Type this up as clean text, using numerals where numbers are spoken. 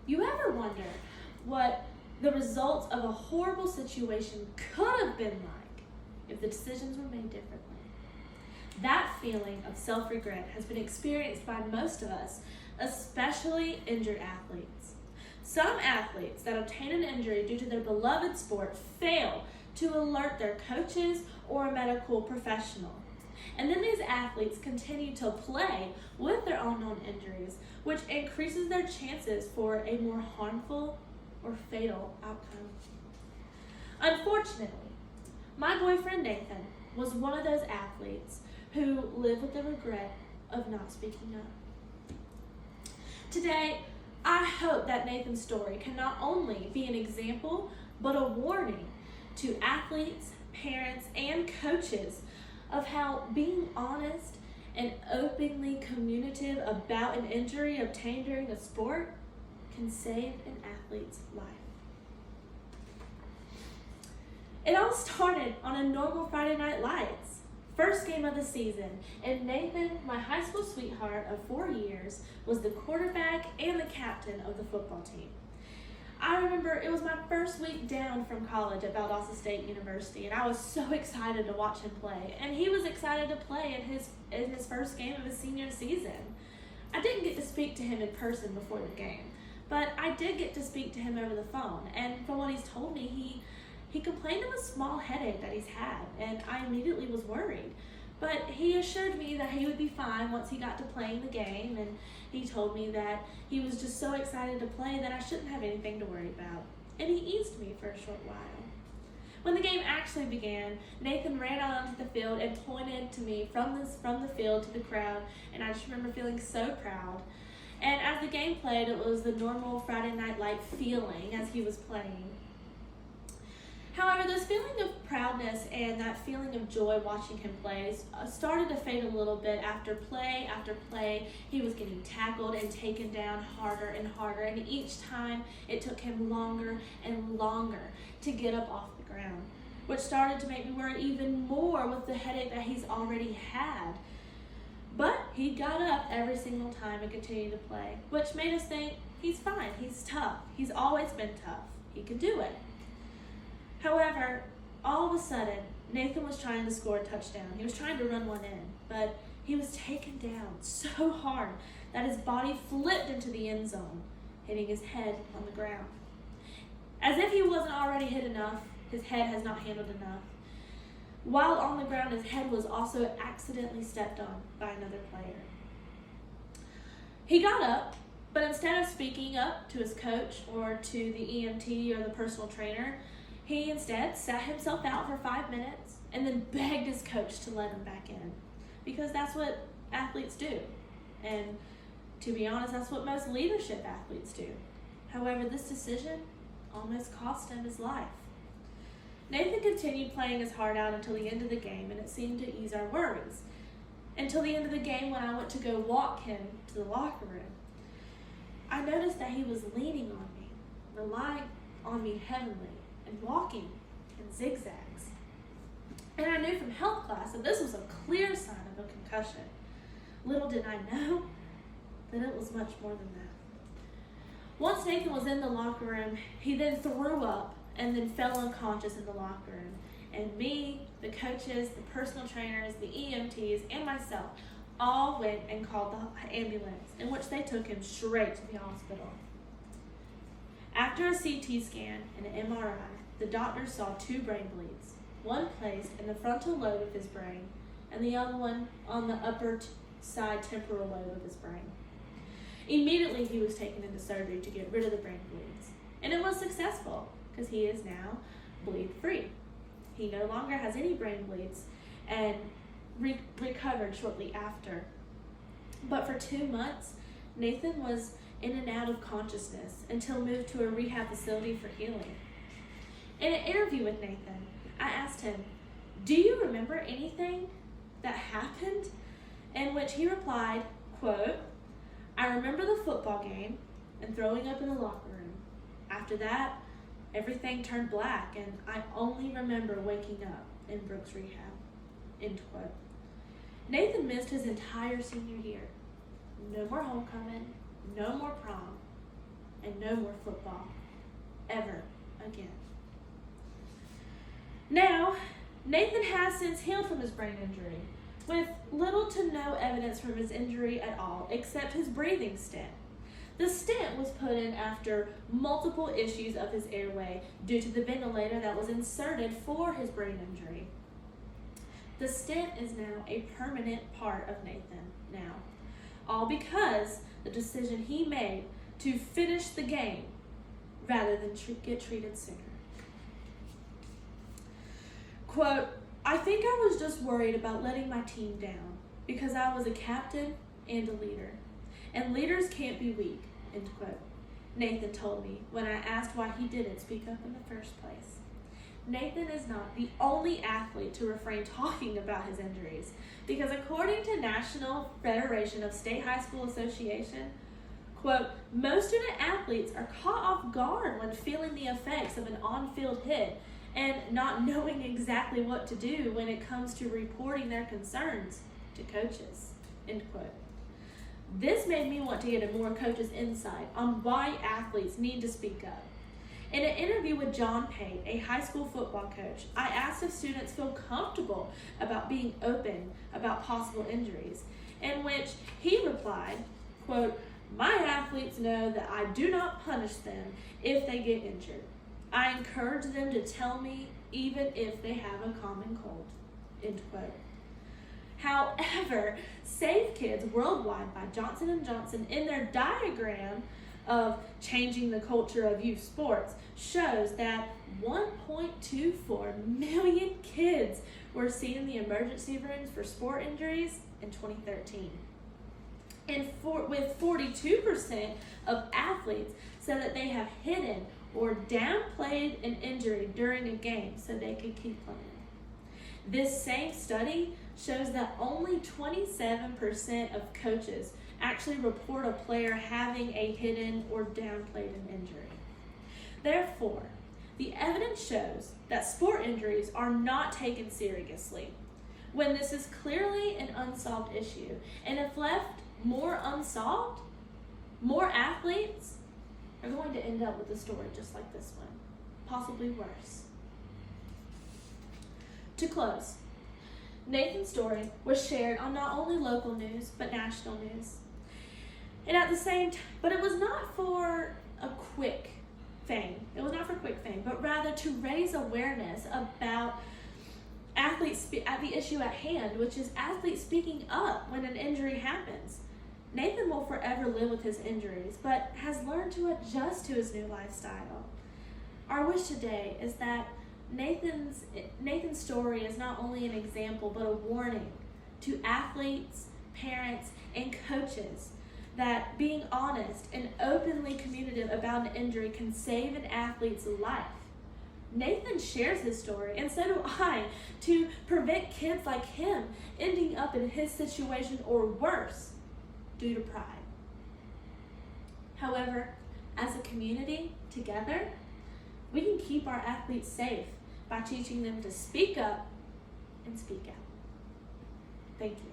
You ever wonder what the results of a horrible situation could have been like if the decisions were made differently? That feeling of self-regret has been experienced by most of us, especially injured athletes. Some athletes that obtain an injury due to their beloved sport fail to alert their coaches or a medical professional. And then these athletes continue to play with their unknown injuries, which increases their chances for a more harmful or fatal outcome. Unfortunately, my boyfriend Nathan was one of those athletes who lived with the regret of not speaking up. Today, I hope that Nathan's story can not only be an example, but a warning to athletes, parents, and coaches of how being honest and openly communicative about an injury obtained during a sport can save an athlete's life. It all started on a normal Friday Night Lights, first game of the season, and Nathan, my high school sweetheart of 4 years, was the quarterback and the captain of the football team. I remember it was my first week down from college at Valdosta State University, and I was so excited to watch him play, and he was excited to play in his first game of his senior season. I didn't get to speak to him in person before the game, but I did get to speak to him over the phone, and from what he's told me, he complained of a small headache that he's had, and I immediately was worried. But he assured me that he would be fine once he got to playing the game, and he told me that he was just so excited to play that I shouldn't have anything to worry about. And he eased me for a short while. When the game actually began, Nathan ran out onto the field and pointed to me from the field to the crowd, and I just remember feeling so proud. And as the game played, it was the normal Friday Night Light feeling as he was playing. However, this feeling of proudness and that feeling of joy watching him play started to fade a little bit after play after play. He was getting tackled and taken down harder and harder, and each time it took him longer and longer to get up off the ground, which started to make me worry even more with the headache that he's already had. But he got up every single time and continued to play, which made us think he's fine, he's tough, he's always been tough, he can do it. However, all of a sudden, Nathan was trying to score a touchdown. He was trying to run one in, but he was taken down so hard that his body flipped into the end zone, hitting his head on the ground. As if he wasn't already hit enough, his head has not handled enough. While on the ground, his head was also accidentally stepped on by another player. He got up, but instead of speaking up to his coach or to the EMT or the personal trainer, he instead sat himself out for 5 minutes and then begged his coach to let him back in, because that's what athletes do. And to be honest, that's what most leadership athletes do. However, this decision almost cost him his life. Nathan continued playing his heart out until the end of the game, and it seemed to ease our worries. Until the end of the game, when I went to go walk him to the locker room, I noticed that he was leaning on me, relying on me heavily, and walking in zigzags. And I knew from health class that this was a clear sign of a concussion. Little did I know that it was much more than that. Once Nathan was in the locker room, he then threw up and then fell unconscious in the locker room. And me, the coaches, the personal trainers, the EMTs, and myself all went and called the ambulance, in which they took him straight to the hospital. After a CT scan and an MRI, the doctors saw 2 brain bleeds, one placed in the frontal lobe of his brain and the other one on the upper side temporal lobe of his brain. Immediately, he was taken into surgery to get rid of the brain bleeds, and it was successful because he is now bleed-free. He no longer has any brain bleeds and recovered shortly after. But for 2 months, Nathan was in and out of consciousness until moved to a rehab facility for healing. In an interview with Nathan, I asked him, "Do you remember anything that happened?" In which he replied, quote, "I remember the football game and throwing up in the locker room. After that, everything turned black and I only remember waking up in Brooks Rehab," end quote. Nathan missed his entire senior year. No more homecoming, no more prom. and no more football, ever again. Now, Nathan has since healed from his brain injury, with little to no evidence from his injury at all, except his breathing stent. The stent was put in after multiple issues of his airway due to the ventilator that was inserted for his brain injury. The stent is now a permanent part of Nathan now, all because the decision he made to finish the game rather than get treated sooner. Quote, "I think I was just worried about letting my team down because I was a captain and a leader. And leaders can't be weak," end quote. Nathan told me when I asked why he didn't speak up in the first place. Nathan is not the only athlete to refrain talking about his injuries, because according to National Federation of State High School Association, quote, "Most student athletes are caught off guard when feeling the effects of an on-field hit and not knowing exactly what to do when it comes to reporting their concerns to coaches," end quote. This made me want to get a more coach's insight on why athletes need to speak up. In an interview with John Pate, a high school football coach, I asked if students feel comfortable about being open about possible injuries, in which he replied, quote, "My athletes know that I do not punish them if they get injured. I encourage them to tell me even if they have a common cold," end quote. However, Save Kids Worldwide by Johnson & Johnson, in their diagram of changing the culture of youth sports, shows that 1.24 million kids were seen in the emergency rooms for sport injuries in 2013. And with 42% of athletes said that they have hidden or downplayed an injury during a game so they could keep playing. This same study shows that only 27% of coaches actually report a player having a hidden or downplayed an injury. Therefore, the evidence shows that sport injuries are not taken seriously, when this is clearly an unsolved issue. And if left more unsolved, more athletes are going to end up with a story just like this one, possibly worse. To close, Nathan's story was shared on not only local news, but national news. And at the same time, but it was not for a quick fame. It was not for quick fame, but rather to raise awareness about athletes at the issue at hand, which is athletes speaking up when an injury happens. Nathan will forever live with his injuries, but has learned to adjust to his new lifestyle. Our wish today is that Nathan's story is not only an example, but a warning to athletes, parents, and coaches that being honest and openly communicative about an injury can save an athlete's life. Nathan shares his story, and so do I, to prevent kids like him ending up in his situation or worse due to pride. However, as a community, together, we can keep our athletes safe by teaching them to speak up and speak out. Thank you.